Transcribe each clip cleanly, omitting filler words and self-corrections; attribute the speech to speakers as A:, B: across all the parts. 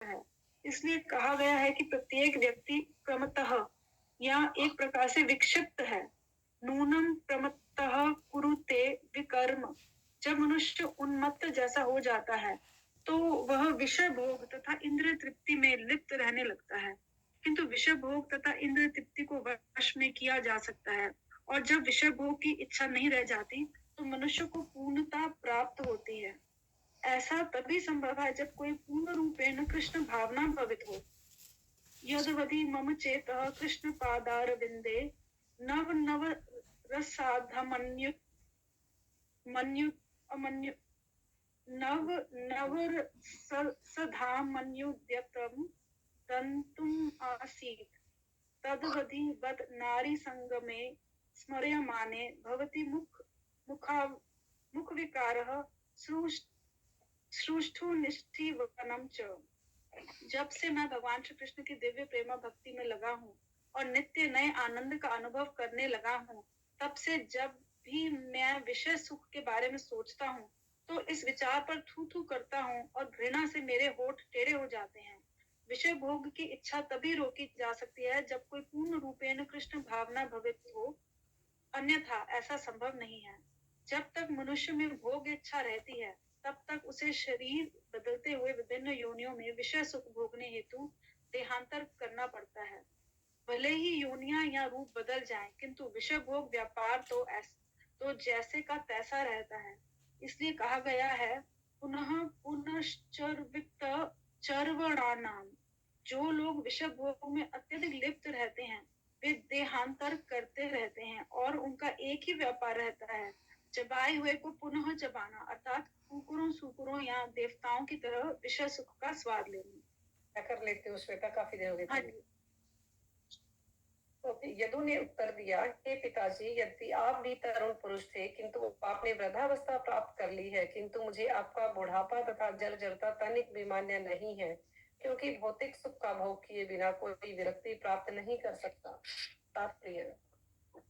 A: है। इसलिए कहा गया है कि प्रत्येक व्यक्ति क्रमतः या एक प्रकार से विक्षिप्त है। नूनम प्रमत्तः कुरुते विकर्म। जब मनुष्य उन्मत्त जैसा हो जाता है तो वह विषय भोग तथा इंद्रिय तृप्ति में लिप्त रहने लगता है। किंतु विषय भोग तथा इंद्रिय तृप्ति को वश में किया जा सकता है, और जब विषय भोग की इच्छा नहीं रह जाती तो मनुष्य को पूर्णता प्राप्त होती है। ऐसा तभी संभव है जब कोई पूर्ण रूपेण कृष्ण भावना भवित हो। यदवधि मम चेतः कृष्ण पादारविंदे नव नव रसाधमन्यु मन्यु अमन्यु नव नवर सधामन्युद्यतम दन्तुम आसीत् तदवधि बद नारी संगमे स्मर्यमाने भवति मुख विकारः श्रुष्टु निष्ठिवनम च। जब से मैं भगवान श्री कृष्ण की दिव्य प्रेमा भक्ति में लगा हूँ और नित्य नए आनंद का अनुभव करने लगा हूँ, तब से जब भी मैं विषय सुख के बारे में सोचता हूँ तो इस विचार पर थू थू करता हूँ और घृणा से मेरे होठ टेढ़े हो जाते हैं। विषय भोग की इच्छा तभी रोकी जा सकती है जब कोई पूर्ण रूपेण कृष्ण भावना भवित हो, अन्यथा ऐसा संभव नहीं है। जब तक मनुष्य में भोग इच्छा रहती है तब तक उसे शरीर बदलते हुए विभिन्न योनियों में विषय सुख भोगने हेतु देहांतर करना पड़ता है। भले ही योनियां या रूप बदल जाएं, किंतु विषय भोग व्यापार तो जैसे का तैसा रहता है। इसलिए कहा गया है, पुनः पुनश्चर्वित चर्वणानाम। जो लोग विषय भोग में अत्यधिक लिप्त रहते हैं वे देहांतर करते रहते हैं और उनका एक ही व्यापार रहता है, चबाए हुए को पुनः चबाना, अर्थात कुकुरों सुकुरों या देवताओं की तरह विषय सुख का स्वाद लेना।
B: क्या कर लेते हो श्वेता, काफी देर हो गई।
A: हाँ जी।
B: तो यदु ने उत्तर दिया, हे पिताजी, यदि आप भी तरुण पुरुष थे किंतु आपने वृद्धावस्था प्राप्त कर ली है, किंतु मुझे आपका बुढ़ापा तथा जर्जरता तनिक भी मान्य नहीं है, क्योंकि भौतिक सुख का भोग किए बिना कोई विरक्ति प्राप्त नहीं कर सकता। तात्पर्य,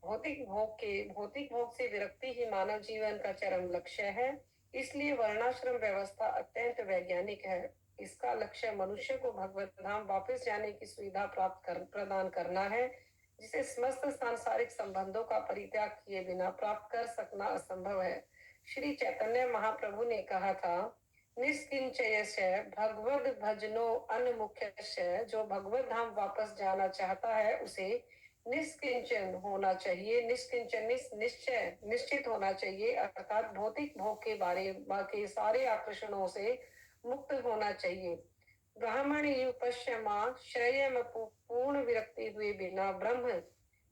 B: भौतिक भोग से विरक्ति ही मानव जीवन का चरम लक्ष्य है। इसलिए वर्णाश्रम व्यवस्था अत्यंत वैज्ञानिक है। इसका लक्ष्य मनुष्य को भगवत धाम वापस जाने की सुविधा प्रदान करना है, जिसे समस्त सांसारिक संबंधों का परित्याग किए बिना प्राप्त कर सकना असंभव है। श्री चैतन्य महाप्रभु ने कहा था, निष्किंचयस्य भगवद भजनो अनमुख्यस्य। जो भगवत धाम वापस जाना चाहता है उसे निष्किंचन होना चाहिए, निश्चय निश्चित होना चाहिए, अर्थात भौतिक भोग के बारे के सारे आकर्षणों से मुक्त होना चाहिए। ब्राह्मण पश्चिमा श्रेय में पूर्ण विरक्ति हुए बिना ब्रह्म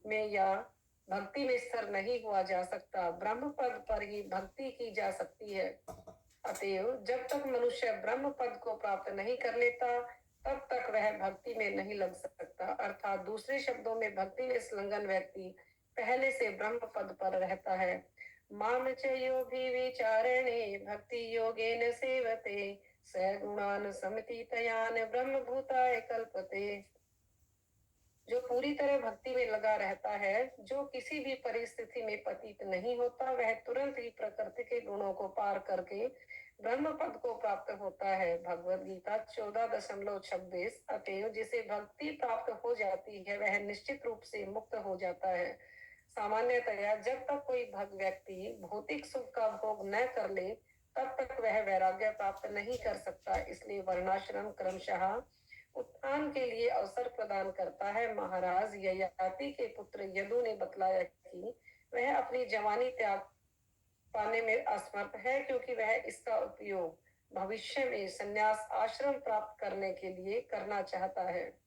B: में या भक्ति में स्थिर नहीं हुआ जा सकता। ब्रह्म पद पर ही भक्ति की जा सकती है। अतएव जब तक मनुष्य ब्रह्म पद को प्राप्त नहीं कर लेता तब तक वह भक्ति में नहीं लग सकता। अर्थात दूसरे शब्दों में भक्ति में संलग्न व्यक्ति पहले से ब्रह्म पद पर रहता है। माम च योभिविचारेणे भक्ति योगेन सेवते सगुणान समतीतयान ब्रह्म भूताय कल्पते। जो पूरी तरह भक्ति में लगा रहता है, जो किसी भी परिस्थिति में पतित नहीं होता, वह तुरंत ही प्रकृति के गुणों को पार करके ब्रह्म पद को प्राप्त होता है। भगवद गीता 14.26। अतएव जिसे भक्ति प्राप्त हो जाती है वह निश्चित रूप से मुक्त हो जाता है। सामान्यतया जब तक कोई व्यक्ति भौतिक सुख का भोग न कर ले तब तक वह वैराग्य प्राप्त नहीं कर सकता। इसलिए वर्णाश्रम क्रमशः उत्थान के लिए अवसर प्रदान करता है। महाराज ययाति के पुत्र यदु ने बतलाया कि वह अपनी जवानी त्याग पाने में असमर्थ है, क्योंकि वह इसका उपयोग भविष्य में संन्यास आश्रम प्राप्त करने के लिए करना चाहता है।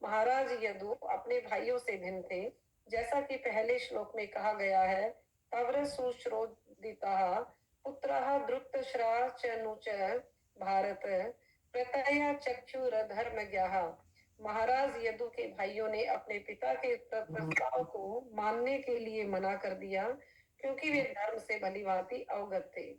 B: महाराज यदु अपने भाइयों से भिन्न थे। जैसा कि पहले श्लोक में कहा गया है, तवर सुश्रोदिता पुत्रः द्रुतश्रा च नुच भारत प्रतया चक्षुर धर्मज्ञः। महाराज यदु के भाइयों ने अपने पिता के प्रस्ताव को मानने के लिए मना कर दिया, क्योंकि वे धर्म से भलीभांति अवगत थे।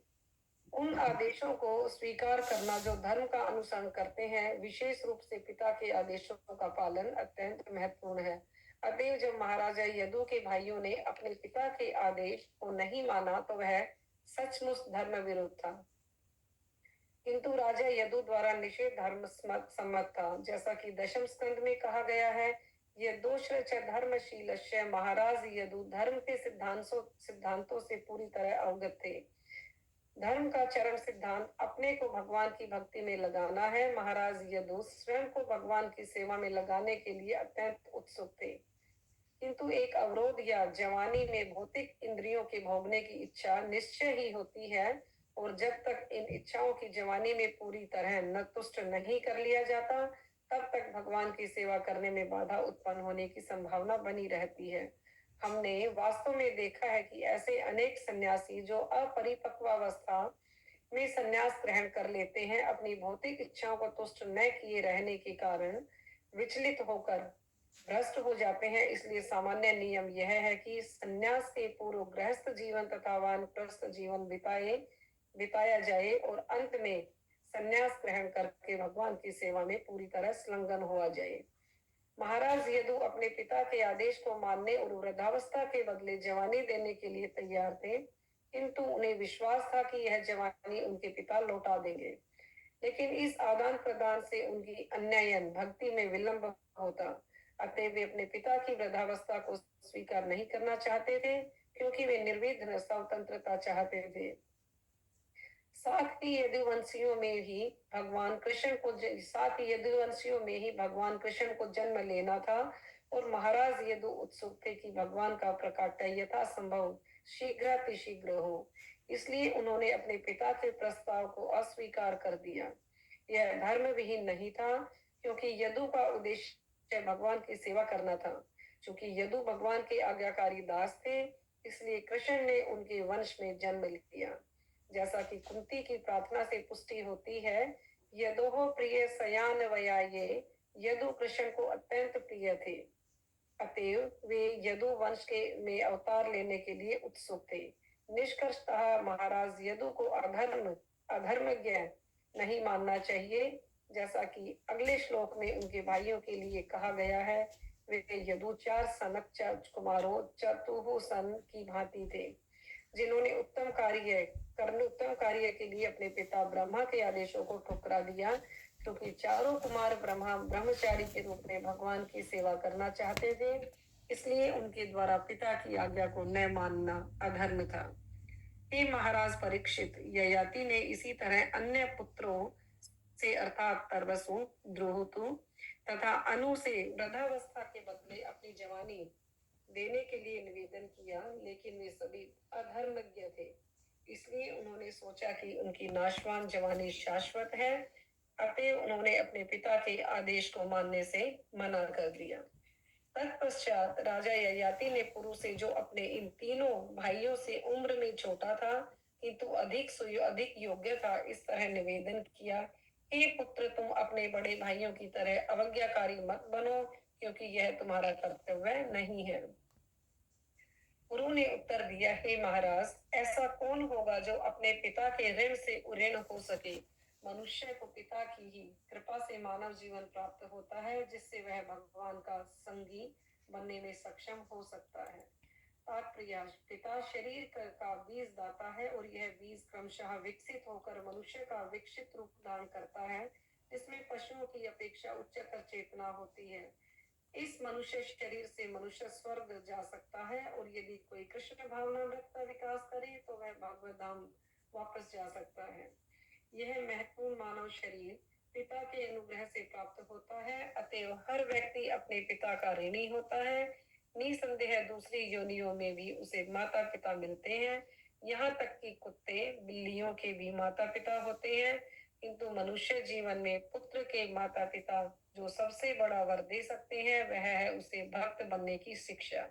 B: उन आदेशों को स्वीकार करना जो धर्म का अनुसरण करते हैं, विशेष रूप से पिता के आदेशों का पालन अत्यंत महत्वपूर्ण है। अतएव जब महाराजा यदु के भाइयों ने अपने पिता के आदेश को नहीं माना तो वह सचमुच धर्म विरुद्ध था। किंतु राजा यदु द्वारा निषेध धर्म सम्मत था, जैसा कि दशम स्कंद में कहा गया है। यदोश्र च धर्मशीलस्य, महाराज यदु धर्म के सिद्धांतों से पूरी तरह अवगत थे। धर्म का चरम सिद्धांत अपने को भगवान की भक्ति में लगाना है। महाराज यदु स्वयं को भगवान की सेवा में लगाने के लिए अत्यंत उत्सुक थे, किंतु एक अवरोध या जवानी में भौतिक इंद्रियों के भोगने की इच्छा निश्चय ही होती है, और जब तक इन इच्छाओं की जवानी में पूरी तरह न तुष्ट नहीं कर लिया जाता, तब तक भगवान की सेवा करने में बाधा उत्पन्न होने की संभावना बनी रहती है। हमने वास्तव में देखा है कि ऐसे अनेक सन्यासी जो अपरिपक्वावस्था में संन्यास ग्रहण कर लेते हैं, अपनी भौतिक इच्छाओं को तुष्ट न किए रहने के कारण विचलित होकर भ्रष्ट हो जाते हैं। इसलिए सामान्य नियम यह है कि संन्यास के पूर्व गृहस्थ जीवन तथा वानप्रस्थ जीवन बिताया जाए और अंत में संन्यास ग्रहण करके भगवान की सेवा में पूरी तरह संलग्न हुआ जाए। महाराज यदु अपने पिता के आदेश को मानने और वृद्धावस्था के बदले जवानी देने के लिए तैयार थे, किंतु उन्हें विश्वास था कि यह जवानी उनके पिता लौटा देंगे। लेकिन इस आदान प्रदान से उनकी अन्यायन भक्ति में विलंब होता, अतः वे अपने पिता की वृद्धावस्था को स्वीकार नहीं करना चाहते थे, क्योंकि वे निर्विघ्न स्वतंत्रता चाहते थे। साथ ही यदुवंशियों में ही भगवान कृष्ण को जन्म लेना था, और महाराज यदु उत्सुक थे कि भगवान का प्रकाट्य यथासंभव शीघ्रातिशीघ्र हो। इसलिए उन्होंने अपने पिता के प्रस्ताव को अस्वीकार कर दिया। यह धर्म विहीन नहीं था, क्योंकि यदु का उद्देश्य भगवान की सेवा करना था। चूंकि यदु भगवान के आज्ञाकारी दास थे, इसलिए कृष्ण ने उनके वंश में जन्म लिया। जैसा कि कुंती की प्रार्थना से पुष्टि होती है, यदोह प्रिय सयान वयाये, यदु कृष्ण को अत्यंत प्रिय थे, अतएव वे यदु वंश के में अवतार लेने के लिए उत्सुक थे। निष्कर्षतः महाराज यदु को अधर्मज्ञ नहीं मानना चाहिए, जैसा कि अगले श्लोक में उनके भाइयों के लिए कहा गया है। वे यदु 4 सनक कुमारों चतुहु सन की भांति थे, जिन्होंने उत्तम कार्य के लिए अपने पिता ब्रह्मा के आदेशों को ठुकरा दिया, क्योंकि चारों कुमार ब्रह्मचारी के रूप में भगवान की सेवा करना चाहते थे। इसलिए उनके द्वारा पिता की आज्ञा को न मानना अधर्म था। हे महाराज परीक्षित, ययाति ने इसी तरह अन्य पुत्रों से अर्थात तरबसु, द्रुहुतु तथा अनु से वृद्धावस्था के बदले अपनी जवानी देने के लिए निवेदन किया, लेकिन वे सभी अधर्मज्ञ थे। इसलिए उन्होंने सोचा कि उनकी नाशवान जवानी शाश्वत है, अतः उन्होंने अपने पिता के आदेश को मानने से मना कर दिया। तत्पश्चात राजा ययाति ने पुरु से, जो अपने इन तीनों भाइयों से उम्र में छोटा था किंतु अधिक योग्य था, इस तरह निवेदन किया, हे पुत्र, तुम अपने बड़े भाइयों की तरह अवज्ञाकारी मत बनो, क्योंकि यह तुम्हारा कर्तव्य नहीं है। गुरु ने उत्तर दिया, हे महाराज, ऐसा कौन होगा जो अपने पिता के ऋण से उऋण हो सके। मनुष्य को पिता की ही कृपा से मानव जीवन प्राप्त होता है, जिससे वह भगवान का संगी बनने में सक्षम हो सकता है। तात्पर्य, पिता शरीर का बीज दाता है, और यह बीज क्रमशः विकसित होकर मनुष्य का विकसित रूप धारण करता है, जिसमें पशुओं की अपेक्षा उच्चतर चेतना होती है। इस मनुष्य शरीर से मनुष्य स्वर्ग जा सकता है, और यदि कोई कृष्ण भावनामृत का विकास करे तो वह भगवत धाम वापस जा सकता है। यह महत्वपूर्ण मानव शरीर पिता के अनुग्रह से प्राप्त होता है, अतएव हर व्यक्ति अपने पिता का ऋणी होता है। निसंदेह दूसरी योनियों में भी उसे माता पिता मिलते हैं, यहाँ तक कि कुत्ते बिल्लियों के भी माता पिता होते हैं, किंतु मनुष्य जीवन में पुत्र के माता पिता जो सबसे बड़ा वर दे सकते हैं, वह है उसे भक्त बनने की शिक्षा।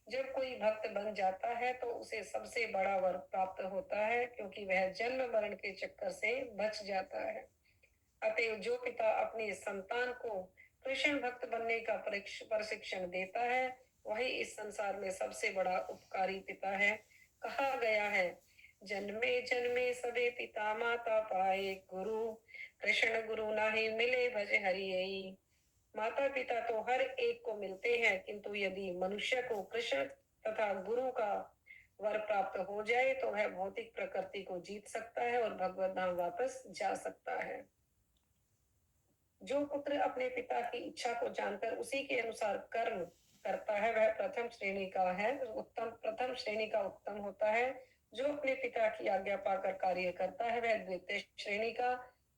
B: जब कोई भक्त बन जाता है तो उसे सबसे बड़ा वर प्राप्त होता है, क्योंकि वह जन्म मरण के चक्कर से बच जाता है। अतएव जो पिता अपनी संतान को कृष्ण भक्त बनने का प्रशिक्षण देता है, वही इस संसार में सबसे बड़ा उपकारी पिता है। कहा गया है, जन्मे जन्मे सबे पिता माता पाए, गुरु कृष्ण गुरु नाही मिले भज हरि। माता पिता तो हर एक को मिलते हैं, किंतु यदि मनुष्य को कृष्ण तथा गुरु का वर प्राप्त हो जाए तो वह भौतिक प्रकृति को जीत सकता है और भगवत धाम वापस जा सकता है। जो पुत्र अपने पिता की इच्छा को जानकर उसी के अनुसार कर्म करता है वह प्रथम श्रेणी का उत्तम होता है। जो अपने पिता की आज्ञा पाकर कार्य करता है वह द्वितीय श्रेणी का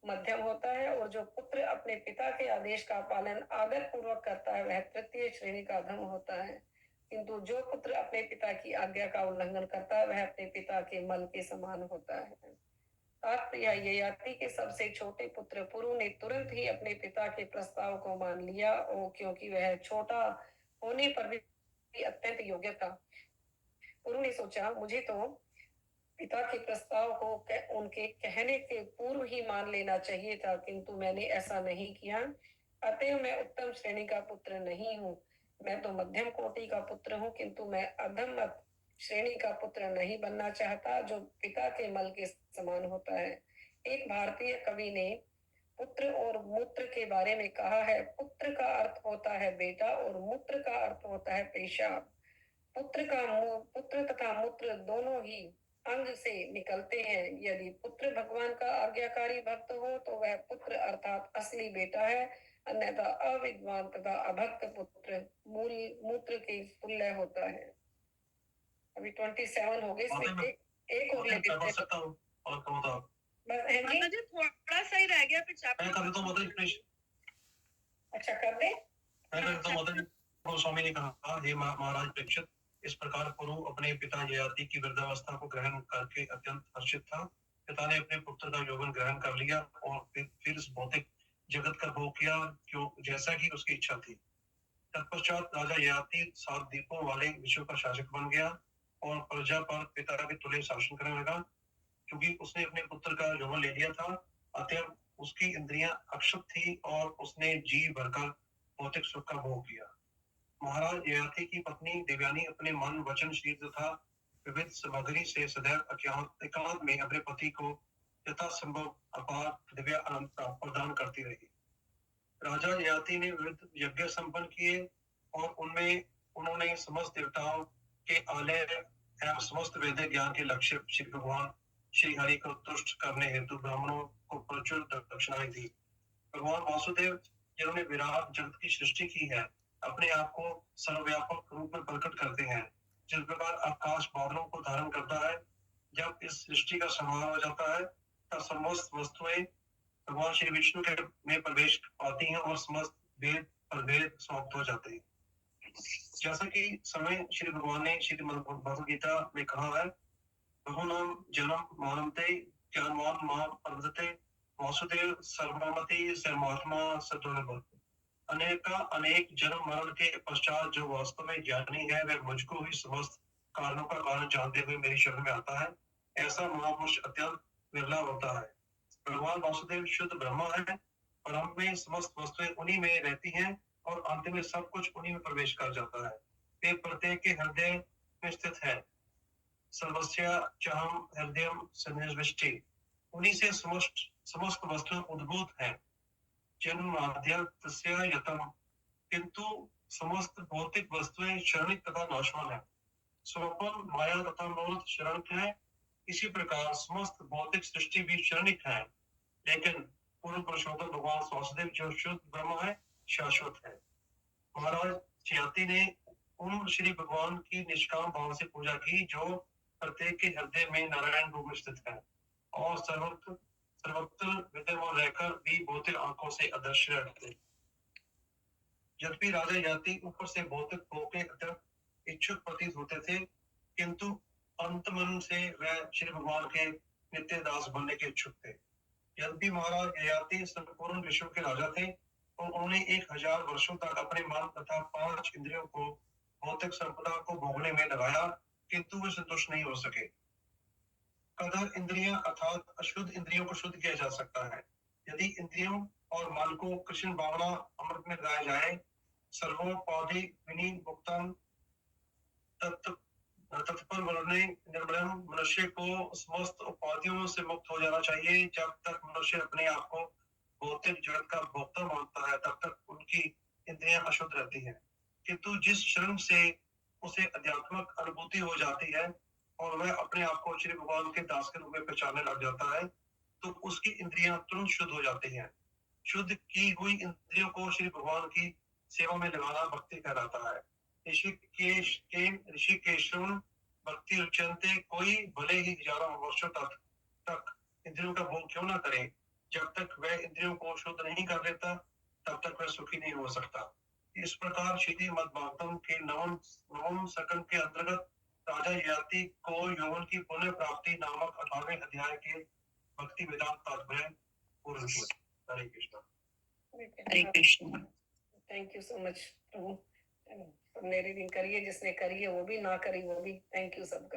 B: मध्यम होता है और जो पुत्र अपने पिता के आदेश का पालन आदर पूर्वक करता है वह तृतीय श्रेणी का अधम होता है। किंतु जो पुत्र अपने पिता की आज्ञा का उल्लंघन करता है वह अपने पिता के मल के समान होता है। तात्पर्य ययाति के सबसे छोटे पुत्र पुरु ने तुरंत ही अपने पिता के प्रस्ताव को मान लिया और क्योंकि वह छोटा होने पर भी अत्यंत योग्य था। पुरु ने सोचा मुझे तो पिता के प्रस्ताव को उनके कहने के पूर्व ही मान लेना चाहिए था, किंतु मैंने ऐसा नहीं किया। अतः मैं उत्तम श्रेणी का पुत्र नहीं हूँ। मैं तो मध्यम कोटि का पुत्र हूँ, किंतु मैं अधम श्रेणी का पुत्र नहीं बनना चाहता जो पिता के मल के समान होता है। एक भारतीय कवि ने पुत्र और मूत्र के बारे में कहा है, पुत्र का अर्थ होता है बेटा और मूत्र का अर्थ होता है पेशाब। पुत्र तथा मूत्र दोनों ही अंग से निकलते हैं। यदि पुत्र भगवान का आज्ञाकारी भक्त हो तो वह पुत्र अर्थात असली बेटा है, अन्यथा अविद्वान तथा अभक्त पुत्र मूत्र के तुल्य होता है। अभी 27 हो गए, इसमें एक और ले लेते हैं। सकता हूँ और कहो तो आप बस है जी,
A: जी थोड़ा सा ही रह गया फिर
B: मैं कर देता हूँ प्लीज। अच्छा कर दे, मैं कर देता हूँ। गोस्वामी ने कहा, हे महाराज परीक्षित, इस प्रकार पुरु अपने पिता ययाति की वृद्धावस्था को ग्रहण करके अत्यंत हर्षित था। पिता ने अपने पुत्र का यौवन ग्रहण कर लिया और फिर इस भौतिक जगत का भोग किया क्यों जैसा कि उसकी इच्छा थी। तत्पश्चात राजा ययाति 7 द्वीपों वाले विश्व का शासक बन गया और प्रजा पर पिता के तुल्य शासन करने लगा। क्योंकि उसने अपने पुत्र का यौवन ले लिया था, अतः उसकी इंद्रियां अक्षुब्ध थी और उसने जी भरकर भौतिक सुख का भोग किया। महाराज ययाति की पत्नी देवयानी अपने मन वचन शरीर तथा विविध सामग्री से सदैव एकांत में अपने पति को यथासंभव अपार दिव्य आनंद प्रदान करती रही। राजा ययाति ने विविध यज्ञ संपन्न किए और उनमें उन्होंने समस्त देवताओं के आलय एवं समस्त वैदिक ज्ञान के लक्ष्य श्री भगवान श्री हरि को तुष्ट करने हेतु ब्राह्मणों को प्रचुर दक्षिणाएं दी। भगवान वासुदेव जिन्होंने विराट जगत की सृष्टि की है अपने आप को सर्वव्यापक रूप में प्रकट करते हैं। जिस प्रकार आकाश बादलों को धारण करता है, जब इस सृष्टि का समारोह हो जाता है तब समस्त वस्तुएं भगवान श्री विष्णु के में प्रवेश पाती हैं और समस्त वेद प्रभेद समाप्त हो जाते हैं। जैसा कि समय श्री भगवान ने श्री भगवद गीता में कहा है, बहुनाम जन्म मानवते ज्ञानवान मां पर्वते वासुदेव सर्वमति सर्वात्मा सद्गुण। अनेक जन्म मरण के पश्चात जो वास्तव में ज्ञानी है वह मुझको ही समस्त कारणों का कारण जानते हुए मेरी शरण में आता है। ऐसा महापुरुष अत्यंत विरला होता है। भगवान वासुदेव शुद्ध ब्रह्मा है और हम में समस्त वस्तुएं उन्हीं में रहती हैं और अंत में सब कुछ उन्हीं में प्रवेश कर जाता है। वे प्रत्येक के हृदय में स्थित है। सर्वस्य चाहम हृदयम सन्निविष्टि। उन्हीं से समस्त वस्तुएं उद्भूत है। किंतु समस्त भौतिक वस्तुएं क्षणिक तथा नाशवान है। स्वप्न माया तथा मूर्त क्षणिक है। इसी प्रकार समस्त भौतिक सृष्टि भी क्षणिक है, लेकिन पूर्ण पुरुषोत्तम भगवान वासुदेव जो शुद्ध ब्रह्म है शाश्वत है। महाराज ययाति ने उन श्री भगवान की निष्काम भाव से पूजा की जो प्रत्येक के हृदय में नारायण रूप में स्थित है और सर्वत्र विद्यमान रहकर भी भौतिक आंखों से अदृश्य रहते। यद्यपि राजा ययाति ऊपर से भौतिक भोग के अत्यंत इच्छुक प्रतीत होते थे, किंतु अंत मन से वह श्री भगवान के नित्य दास बनने के इच्छुक थे। यद्यपि महाराज ययाति संपूर्ण विश्व के राजा थे और उन्होंने 1000 वर्षों तक अपने मन तथा 5 इंद्रियों को भौतिक संपदा को भोगने में लगाया, किंतु वे संतुष्ट नहीं हो सके। कदर इंद्रियां अर्थात अशुद्ध इंद्रियों को शुद्ध किया जा सकता है। यदि इंद्रियों और मन को कृष्ण भावना अमृत में लगाया जाए, सर्वोपाधि विनी मुक्तम तत्पर निर्मलम, मनुष्य को समस्त उपाधियों से मुक्त हो जाना चाहिए। जब तक मनुष्य अपने आप को भौतिक जगत का भोक्ता मानता है तब तक उनकी इंद्रियां अशुद्ध रहती हैं। किंतु जिस क्षण से उसे अध्यात्मिक अनुभूति हो जाती है
C: और वह अपने आप को श्री भगवान के दास के रूप में पहचानने लग जाता है, तो उसकी इंद्रियां तुरंत शुद्ध हो जाती हैं। शुद्ध की हुई इंद्रियों को श्री भगवान की सेवा में लगाना भक्ति कहलाता है। ऋषिकेशम भक्ति उच्चनते, कोई भले ही हजारों वर्षों तक इंद्रियों का भोग क्यों ना करे, जब तक वह इंद्रियों को शुद्ध नहीं कर लेता तब तक वह सुखी नहीं हो सकता। इस प्रकार श्रीमद् भागवतम के नवम सकंद के अंतर्गत राजा ययाति को यौवन की पुनः प्राप्ति नामक 18वें अध्याय के भक्ति वेदांत तात्पर्य पूर्ण हुए। Hare Krishna.
B: Hare Krishna. Thank you so much प्रभु। सबने रीडिंग करी है, जिसने करी है वो भी, ना करी वो भी। थैंक यू सबका।